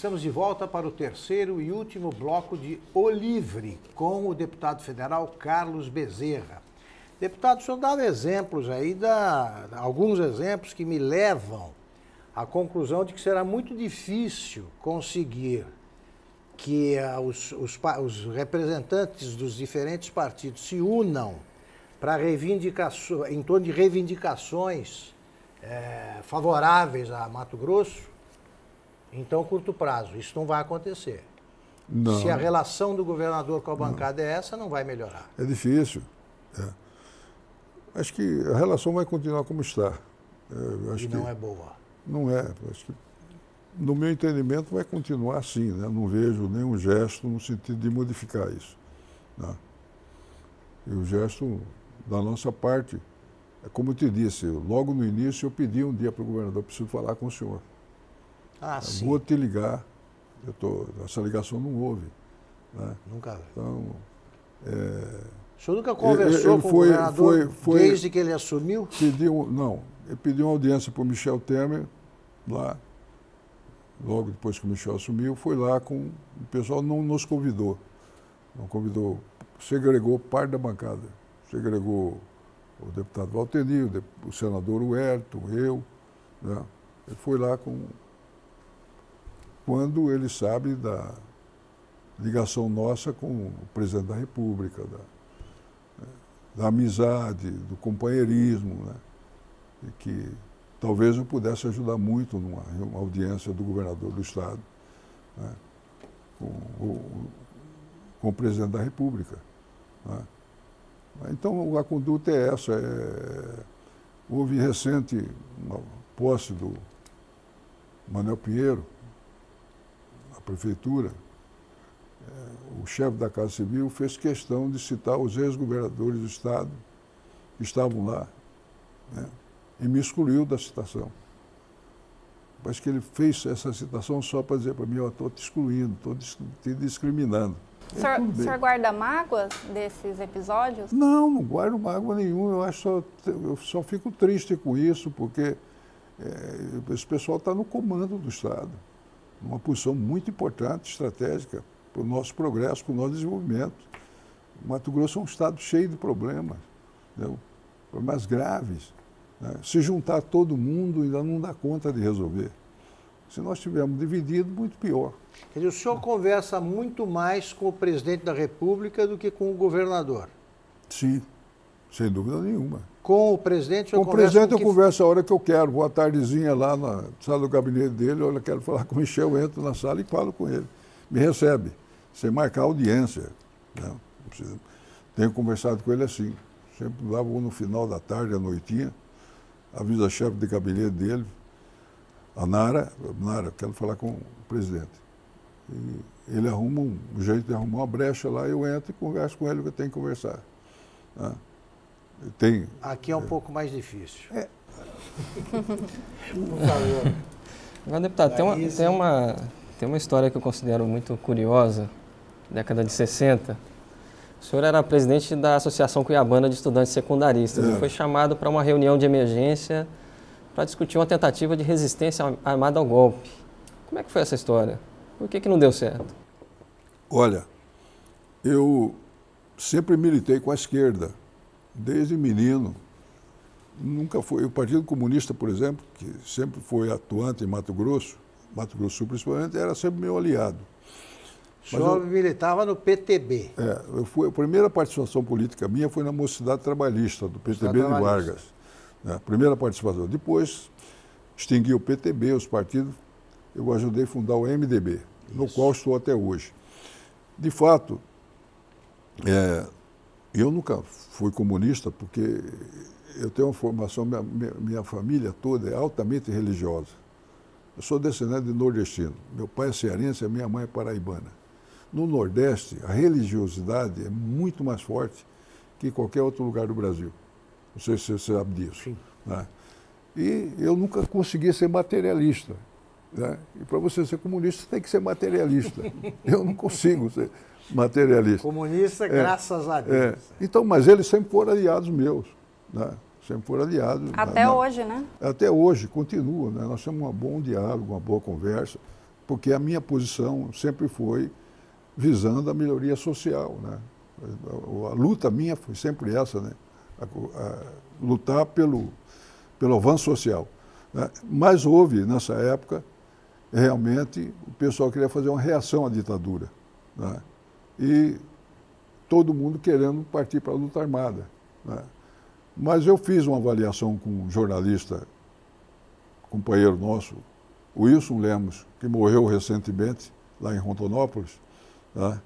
Estamos de volta para o terceiro e último bloco de O Livre, com o deputado federal Carlos Bezerra. Deputado, o senhor dava exemplos aí, alguns exemplos que me levam à conclusão de que será muito difícil conseguir que os representantes dos diferentes partidos se unam para em torno de reivindicações favoráveis a Mato Grosso, em tão curto prazo. Isso não vai acontecer. Não. Se a relação do governador com a bancada é essa, não vai melhorar. É difícil. Acho que a relação vai continuar como está. E não é boa. Não é. Acho que, no meu entendimento, vai continuar assim, né? Não vejo nenhum gesto no sentido de modificar isso. Né? E o gesto da nossa parte, é como eu te disse, logo no início eu pedi um dia para o governador, preciso falar com o senhor. Sim. Vou te ligar, essa ligação não houve. Né? Nunca. Então, o senhor nunca conversou com o governador desde que ele assumiu? Eu pedi uma audiência para o Michel Temer, lá, logo depois que o Michel assumiu, foi lá com o pessoal, não nos convidou. Não convidou, segregou parte da bancada. Segregou o deputado Valteri, o senador Wellington, eu. Né? Ele foi lá quando ele sabe da ligação nossa com o presidente da República, da amizade, do companheirismo, né? E que talvez eu pudesse ajudar muito numa audiência do governador do Estado, né? com o presidente da República. Né? Então, a conduta é essa. Houve recente uma posse do Manuel Pinheiro, na prefeitura. O chefe da Casa Civil fez questão de citar os ex-governadores do Estado que estavam lá, né? E me excluiu da citação. Parece que ele fez essa citação só para dizer para mim, eu estou te excluindo, estou te discriminando. O senhor guarda mágoas desses episódios? Não guardo mágoa nenhuma. Eu só fico triste com isso, porque esse pessoal está no comando do Estado, numa posição muito importante, estratégica, para o nosso progresso, para o nosso desenvolvimento. O Mato Grosso é um estado cheio de problemas, entendeu? Problemas graves. Né? Se juntar todo mundo, ainda não dá conta de resolver. Se nós tivermos dividido, muito pior. Quer dizer, o senhor conversa muito mais com o presidente da República do que com o governador? Sim, sem dúvida nenhuma. Com o presidente, com o presidente eu converso a hora que eu quero. Vou à tardezinha lá na sala do gabinete dele, olha, quero falar com o Michel, eu entro na sala e falo com ele. Me recebe, sem marcar audiência. Né? Tenho conversado com ele assim. Sempre lá vou no final da tarde, à noitinha, aviso a chefe de gabinete dele, a Nara, quero falar com o presidente. E ele arruma um jeito de arrumar uma brecha lá, eu entro e converso com ele o que eu tenho que conversar. Né? Aqui é um pouco mais difícil. Por favor. Agora, deputado, tem uma história que eu considero muito curiosa, década de 60. O senhor era presidente da Associação Cuiabana de Estudantes Secundaristas e foi chamado para uma reunião de emergência para discutir uma tentativa de resistência armada ao golpe. Como é que foi essa história? Por que não deu certo? Olha, eu sempre militei com a esquerda, desde menino. Nunca foi. O Partido Comunista, por exemplo, que sempre foi atuante em Mato Grosso do Sul principalmente, era sempre meu aliado. O senhor militava no PTB. A primeira participação política minha foi na Mocidade Trabalhista, do PTB de Vargas. Né? Primeira participação. Depois, extingui o PTB, os partidos, eu ajudei a fundar o MDB, no qual estou até hoje. De fato, eu nunca fui comunista, porque eu tenho uma formação, minha família toda é altamente religiosa. Eu sou descendente de nordestino. Meu pai é cearense, a minha mãe é paraibana. No Nordeste, a religiosidade é muito mais forte que em qualquer outro lugar do Brasil. Não sei se você sabe disso. Sim. Né? E eu nunca consegui ser materialista. Né? E para você ser comunista, você tem que ser materialista. Eu não consigo ser materialista. Comunista, graças a Deus. Então, mas eles sempre foram aliados meus. Né? Sempre foram aliados. Até hoje, né? Até hoje, continua. Né? Nós temos um bom diálogo, uma boa conversa. porque a minha posição sempre foi visando a melhoria social, né? A luta minha foi sempre essa, né? Lutar pelo avanço social, né? Mas houve, nessa época, realmente, o pessoal queria fazer uma reação à ditadura, né? E todo mundo querendo partir para a luta armada, né? Mas eu fiz uma avaliação com um jornalista, companheiro nosso, Wilson Lemos, que morreu recentemente lá em Rondonópolis, né?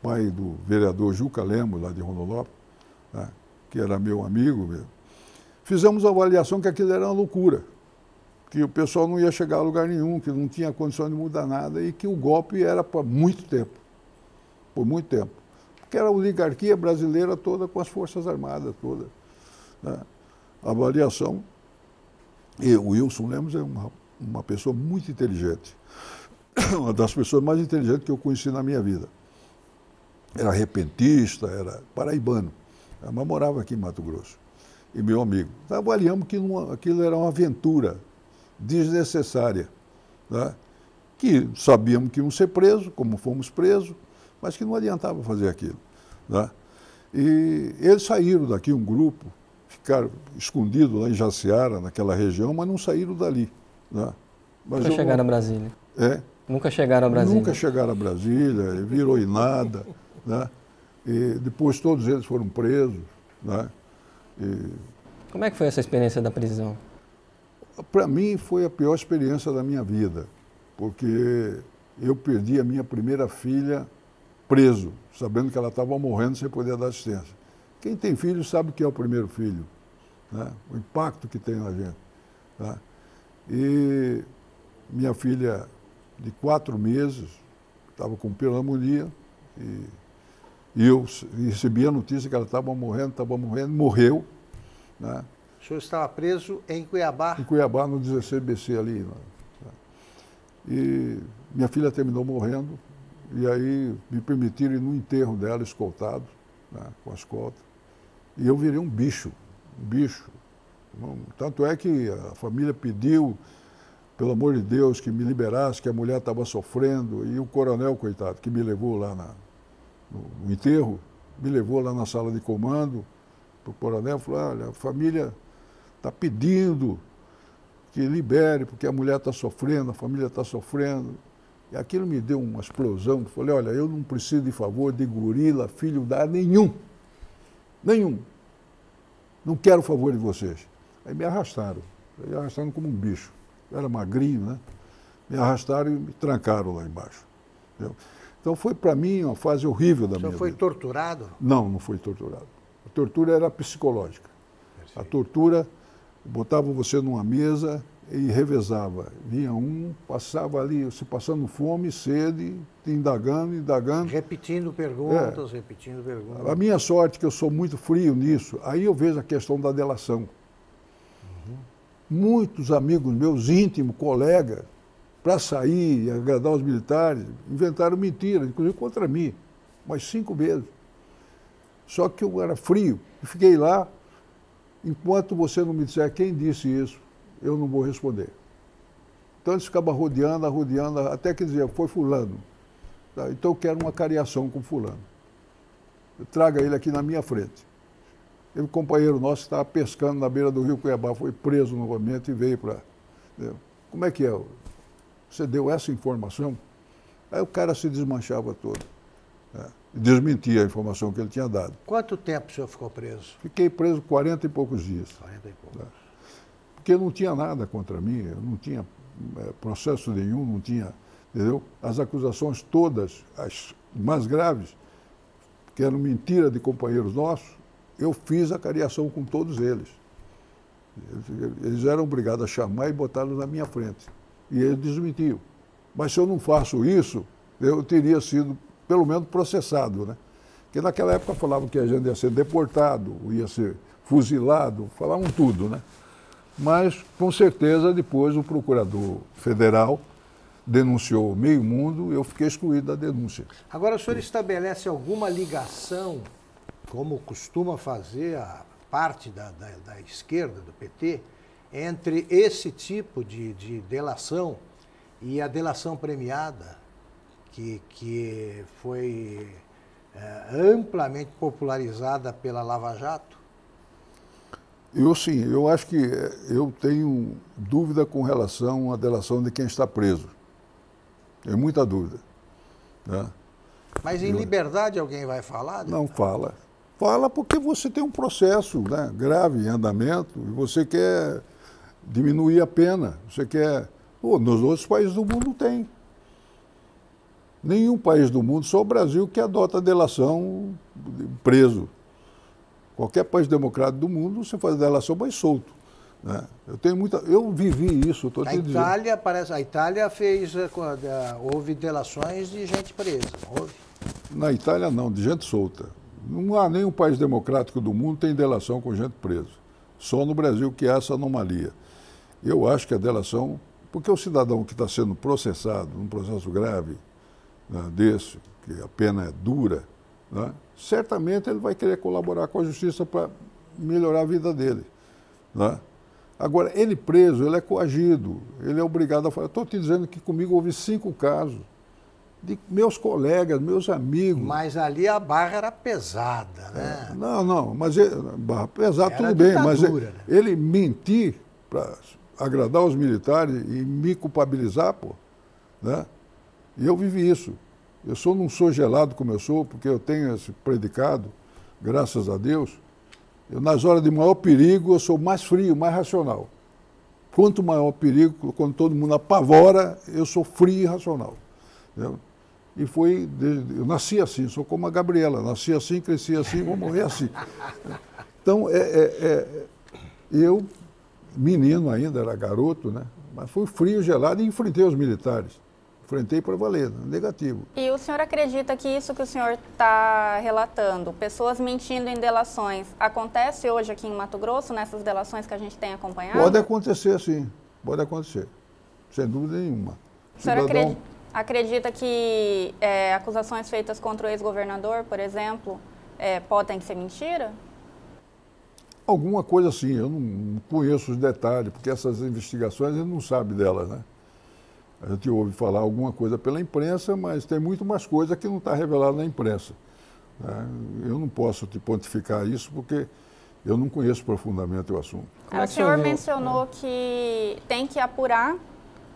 Pai do vereador Juca Lemos, lá de Rondonópolis, né? Que era meu amigo mesmo. Fizemos a avaliação que aquilo era uma loucura, que o pessoal não ia chegar a lugar nenhum, que não tinha condição de mudar nada e que o golpe era por muito tempo, porque era a oligarquia brasileira toda com as Forças Armadas todas, né? A avaliação, e o Wilson Lemos é uma pessoa muito inteligente, uma das pessoas mais inteligentes que eu conheci na minha vida. Era repentista, era paraibano, mas morava aqui em Mato Grosso, e meu amigo. Então, avaliamos que aquilo era uma aventura desnecessária, né? Que sabíamos que iam ser presos, como fomos presos, mas que não adiantava fazer aquilo, né? E eles saíram daqui, um grupo, ficaram escondidos lá em Jaciara, naquela região, mas não saíram dali, né? Mas nunca chegaram a Brasília. Nunca chegaram a Brasília. Nunca chegaram a Brasília, virou em nada, né? E depois todos eles foram presos, né? Como é que foi essa experiência da prisão? Para mim foi a pior experiência da minha vida, porque eu perdi a minha primeira filha preso, sabendo que ela estava morrendo sem poder dar assistência. Quem tem filho sabe o que é o primeiro filho, né? O impacto que tem na gente, né? E minha filha de 4 meses estava com pneumonia e eu recebi a notícia que ela estava morrendo, morreu, né? O senhor estava preso em Cuiabá? Em Cuiabá, no 16BC ali, né? E minha filha terminou morrendo, e aí me permitiram ir no enterro dela, escoltado, né, com a escolta. E eu virei um bicho. Tanto é que a família pediu, pelo amor de Deus, que me liberasse, que a mulher estava sofrendo, e o coronel, coitado, que me levou lá no enterro, me levou lá na sala de comando, o coronel falou, olha, a família está pedindo que libere, porque a mulher está sofrendo, a família está sofrendo. E aquilo me deu uma explosão. Falei, olha, eu não preciso de favor de gorila, filho da nenhum. Não quero favor de vocês. Aí me arrastaram como um bicho. Eu era magrinho, né? Me arrastaram e me trancaram lá embaixo. Entendeu? Então foi para mim uma fase horrível da minha vida. O senhor foi torturado? Não fui torturado. A tortura era psicológica. Perfeito. A tortura botava você numa mesa e revezava. Vinha um, passava ali, você passando fome, sede, indagando. Repetindo perguntas. A minha sorte, que eu sou muito frio nisso, aí eu vejo a questão da delação. Muitos amigos meus, íntimos, colegas, para sair e agradar os militares, inventaram mentiras, inclusive contra mim, mas 5 vezes. Só que eu era frio e fiquei lá. Enquanto você não me disser quem disse isso, eu não vou responder. Então eles ficavam rodeando, até que diziam, foi fulano. Tá, então eu quero uma cariação com fulano. Traga ele aqui na minha frente. Um companheiro nosso estava pescando na beira do rio Cuiabá, foi preso novamente e veio para... Como é que é? Você deu essa informação? Aí o cara se desmanchava todo. Desmentia a informação que ele tinha dado. Quanto tempo o senhor ficou preso? Fiquei preso 40 e poucos dias. 40 e poucos. Porque não tinha nada contra mim, eu não tinha processo nenhum, não tinha, entendeu? As acusações todas, as mais graves, que eram mentira de companheiros nossos, eu fiz a cariação com todos eles. Eles eram obrigados a chamar e botá-los na minha frente. E eles desmentiam. Mas se eu não faço isso, eu teria sido, pelo menos, processado, né? Porque naquela época falavam que a gente ia ser deportado, ia ser fuzilado, falavam tudo, né? Mas, com certeza, depois o procurador federal denunciou meio mundo e eu fiquei excluído da denúncia. Agora, o senhor estabelece alguma ligação, como costuma fazer a parte da esquerda, do PT, entre esse tipo de delação E a delação premiada, que foi amplamente popularizada pela Lava Jato? Eu acho que eu tenho dúvida com relação à delação de quem está preso. Tenho muita dúvida. Né? Mas em liberdade alguém vai falar? Não fala. Fala porque você tem um processo, né, grave em andamento e você quer diminuir a pena. Você quer... nos outros países do mundo tem. Nenhum país do mundo, só o Brasil, que adota a delação preso. Qualquer país democrático do mundo, você faz a delação mais solto. Né? Eu vivi isso, estou te dizendo. A Itália fez, houve delações de gente presa, não houve? Na Itália não, de gente solta. Não há nenhum país democrático do mundo que tem delação com gente presa. Só no Brasil que há essa anomalia. Eu acho que a delação, porque o cidadão que está sendo processado num processo grave, né, desse, que a pena é dura, né, certamente ele vai querer colaborar com a justiça para melhorar a vida dele. Né? Agora, ele preso, ele é coagido, ele é obrigado a falar. Estou te dizendo que comigo houve 5 casos de meus colegas, meus amigos. Mas ali a barra era pesada, né? Não, mas barra pesada, era tudo bem, mas né? ele mentir para agradar os militares e me culpabilizar, pô, né? E eu vivi isso. Eu não sou gelado como eu sou, porque eu tenho esse predicado, graças a Deus. Nas horas de maior perigo, eu sou mais frio, mais racional. Quanto maior o perigo, quando todo mundo apavora, eu sou frio e racional. Entendeu? E eu nasci assim, sou como a Gabriela, nasci assim, cresci assim, vou morrer assim. Então, eu, menino ainda, era garoto, né? Mas fui frio, gelado e enfrentei os militares. Enfrentei para valer, negativo. E o senhor acredita que isso que o senhor está relatando, pessoas mentindo em delações, acontece hoje aqui em Mato Grosso, nessas delações que a gente tem acompanhado? Pode acontecer, sim. Pode acontecer. Sem dúvida nenhuma. O senhor acredita que acusações feitas contra o ex-governador, por exemplo, podem ser mentira? Alguma coisa assim. Eu não conheço os detalhes, porque essas investigações a gente não sabe delas, né? A gente ouve falar alguma coisa pela imprensa, mas tem muito mais coisa que não está revelada na imprensa. Né? Eu não posso te pontificar isso porque eu não conheço profundamente o assunto. O senhor mencionou que tem que apurar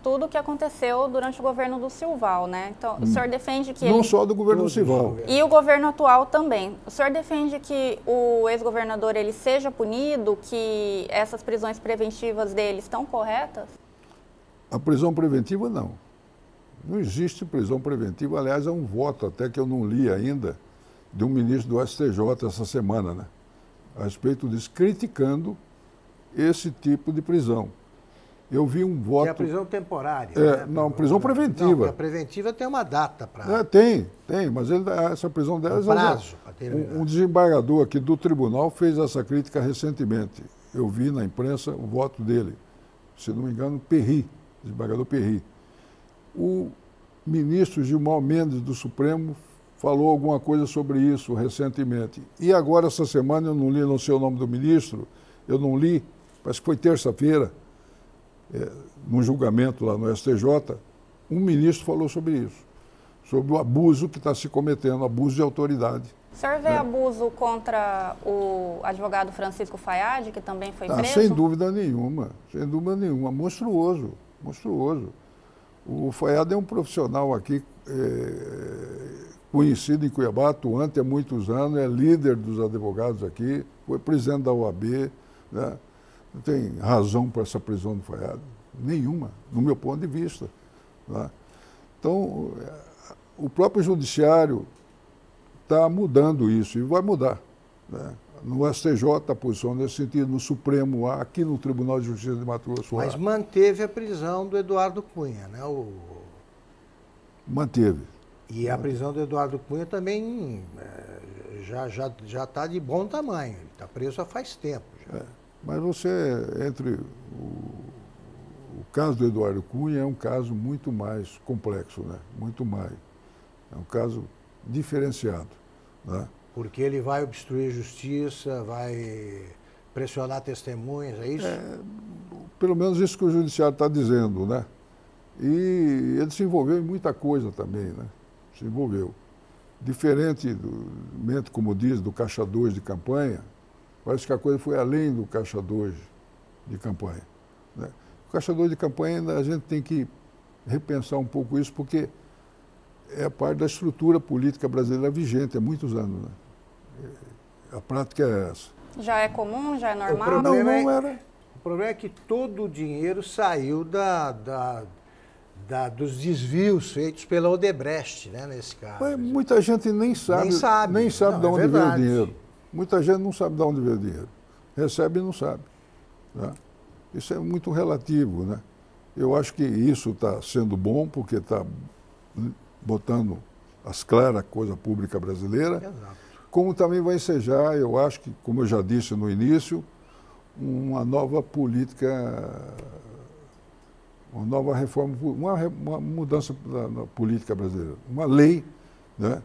tudo o que aconteceu durante o governo do Silval, né? Então, o senhor defende que não só do governo do Silval. E o governo atual também. O senhor defende que o ex-governador ele seja punido, que essas prisões preventivas dele estão corretas? A prisão preventiva, não. Não existe prisão preventiva. Aliás, é um voto, até que eu não li ainda, de um ministro do STJ essa semana, né? A respeito disso, criticando esse tipo de prisão. Eu vi um voto... Que é a prisão temporária. Né? Não, prisão preventiva. Não, porque a preventiva tem uma data para... Tem, mas essa prisão delas... prazo para terminar. Um desembargador aqui do tribunal fez essa crítica recentemente. Eu vi na imprensa o voto dele. Se não me engano, Perry. Desembargador Perry. O ministro Gilmar Mendes do Supremo falou alguma coisa sobre isso recentemente. E agora, essa semana, eu não sei o nome do ministro, eu não li, parece que foi terça-feira, num julgamento lá no STJ, um ministro falou sobre isso, sobre o abuso que está se cometendo, abuso de autoridade. O senhor vê abuso contra o advogado Francisco Fayad, que também foi preso? Sem dúvida nenhuma, monstruoso. O Fayad é um profissional aqui conhecido em Cuiabá, atuante há muitos anos, é líder dos advogados aqui, foi presidente da OAB, né? Não tem razão para essa prisão do Fayad, nenhuma, no meu ponto de vista. Né? Então, o próprio judiciário está mudando isso e vai mudar. Né? No STJ, a posição nesse sentido, no Supremo, aqui no Tribunal de Justiça de Mato Grosso. Mas manteve a prisão do Eduardo Cunha, né? Manteve. E a prisão do Eduardo Cunha também já está de bom tamanho. Ele está preso há faz tempo. Já. Mas entre o caso do Eduardo Cunha é um caso muito mais complexo, né? Muito mais. É um caso diferenciado, né? Porque ele vai obstruir justiça, vai pressionar testemunhas, é isso? Pelo menos isso que o judiciário está dizendo, né? E ele se envolveu em muita coisa também, né? Se envolveu. Diferente, como diz, do caixa 2 de campanha, parece que a coisa foi além do caixa 2 de campanha, né? O caixa 2 de campanha, a gente tem que repensar um pouco isso, porque é parte da estrutura política brasileira vigente há muitos anos, né? A prática é essa. Já é comum? Já é normal? O problema é que todo o dinheiro saiu dos desvios feitos pela Odebrecht, né, nesse caso. Mas muita gente nem sabe de onde veio o dinheiro. Muita gente não sabe de onde veio o dinheiro. Recebe e não sabe, né? Isso é muito relativo, né? Eu acho que isso está sendo bom, porque está botando às claras a coisa pública brasileira. Exato. Como também vai ensejar, eu acho que, como eu já disse no início, uma nova política, uma nova reforma, uma mudança na política brasileira. Uma lei, né,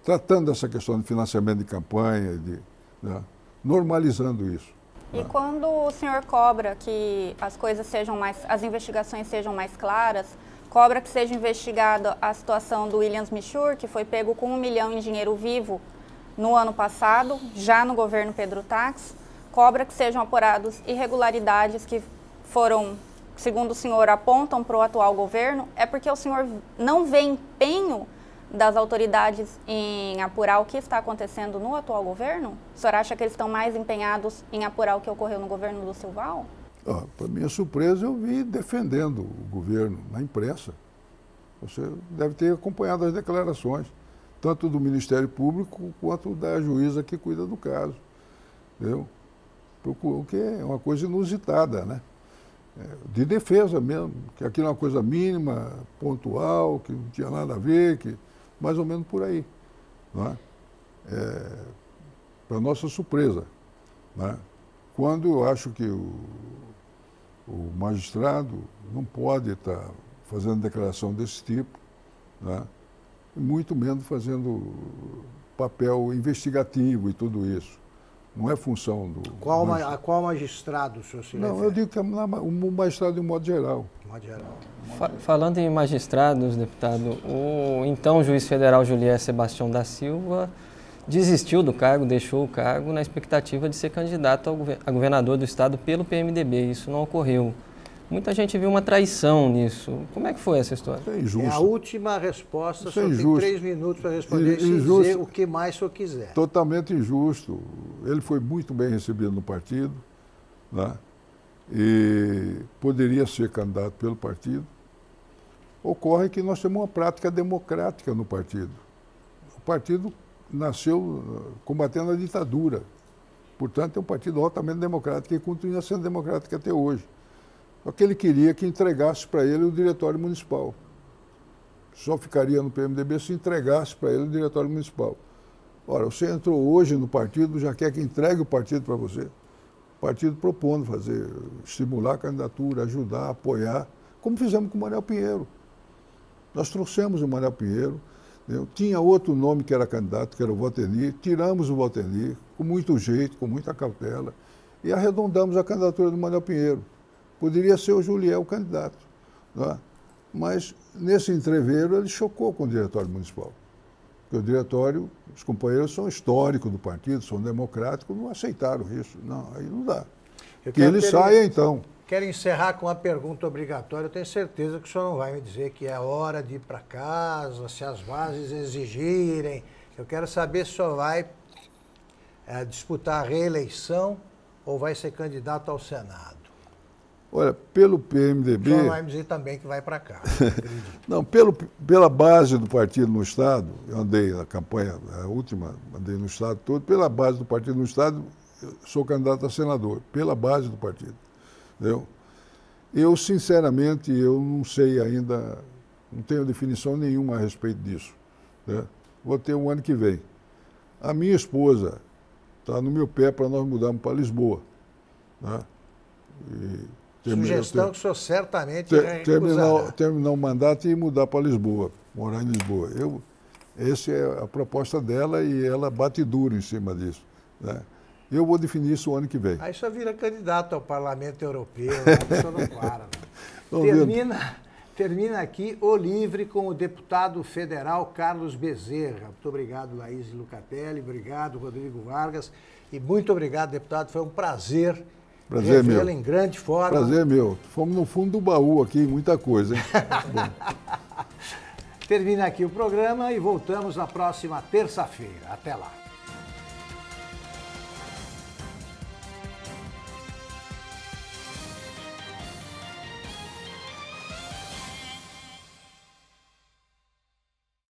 tratando dessa questão de financiamento de campanha, né, normalizando isso. E quando o senhor cobra que as investigações sejam mais claras, cobra que seja investigada a situação do Williams Michur, que foi pego com 1 milhão em dinheiro vivo no ano passado, já no governo Pedro Táxi, cobra que sejam apuradas irregularidades que foram, segundo o senhor, apontam para o atual governo, é porque o senhor não vê empenho das autoridades em apurar o que está acontecendo no atual governo? O senhor acha que eles estão mais empenhados em apurar o que ocorreu no governo do Silval? Para minha surpresa, eu vi defendendo o governo na imprensa. Você deve ter acompanhado as declarações, tanto do Ministério Público quanto da juíza que cuida do caso. Entendeu? O que é uma coisa inusitada, né? De defesa mesmo, que aquilo é uma coisa mínima, pontual, que não tinha nada a ver, que mais ou menos por aí. Né? Para nossa surpresa. Né? Quando eu acho que o magistrado não pode estar fazendo declaração desse tipo, né? Muito menos fazendo papel investigativo e tudo isso. Não é função do... A qual magistrado o senhor se refere? Não, eu digo que é o magistrado de um modo geral. Falando em magistrados, deputado, o então juiz federal Julier Sebastião da Silva desistiu do cargo, deixou o cargo na expectativa de ser candidato a governador do estado pelo PMDB. Isso não ocorreu. Muita gente viu uma traição nisso. Como é que foi essa história? Isso é injusto. É a última resposta, Isso só tem 3 minutos para responder e dizer o que mais o senhor quiser. Totalmente injusto. Ele foi muito bem recebido no partido, né? E poderia ser candidato pelo partido. Ocorre que nós temos uma prática democrática no partido. O partido nasceu combatendo a ditadura. Portanto, é um partido altamente democrático e continua sendo democrático até hoje. Só que ele queria que entregasse para ele o diretório municipal. Só ficaria no PMDB se entregasse para ele o diretório municipal. Ora, você entrou hoje no partido, já quer que entregue o partido para você. O partido propondo fazer, estimular a candidatura, ajudar, apoiar, como fizemos com o Manuel Pinheiro. Nós trouxemos o Manuel Pinheiro, tinha outro nome que era candidato, que era o Valtenir, tiramos o Valtenir, com muito jeito, com muita cautela, e arredondamos a candidatura do Manuel Pinheiro. Poderia ser o Juliel o candidato, né? Mas nesse entreveiro ele chocou com o diretório municipal. Porque o diretório, os companheiros são históricos do partido, são democráticos, não aceitaram isso. Não, aí não dá. Que ele saia então. Quero encerrar com uma pergunta obrigatória. Eu tenho certeza que o senhor não vai me dizer que é hora de ir para casa, se as bases exigirem. Eu quero saber se o senhor vai disputar a reeleição ou vai ser candidato ao Senado. Olha, pelo PMDB... O senhor vai me dizer também que vai para cá. Não, pela base do partido no Estado, eu andei na campanha, a última, andei no Estado todo, pela base do partido no Estado, eu sou candidato a senador, pela base do partido. Entendeu? Eu, sinceramente, eu não sei ainda, não tenho definição nenhuma a respeito disso. Né? Vou ter um ano que vem. A minha esposa está no meu pé para nós mudarmos para Lisboa. Né? Sugestão que o senhor certamente recusará. Terminar o mandato e mudar para Lisboa, morar em Lisboa. Essa é a proposta dela e ela bate duro em cima disso. Né? Eu vou definir isso o ano que vem. Aí só vira candidato ao Parlamento Europeu, né? O senhor não para. Né? Termina aqui o Livre com o deputado federal Carlos Bezerra. Muito obrigado, Laís Lucatelli. Obrigado, Rodrigo Vargas. E muito obrigado, deputado. Foi um prazer meu. Em grande forma. Prazer meu. Fomos no fundo do baú aqui, muita coisa, hein? Termina aqui o programa e voltamos na próxima terça-feira. Até lá.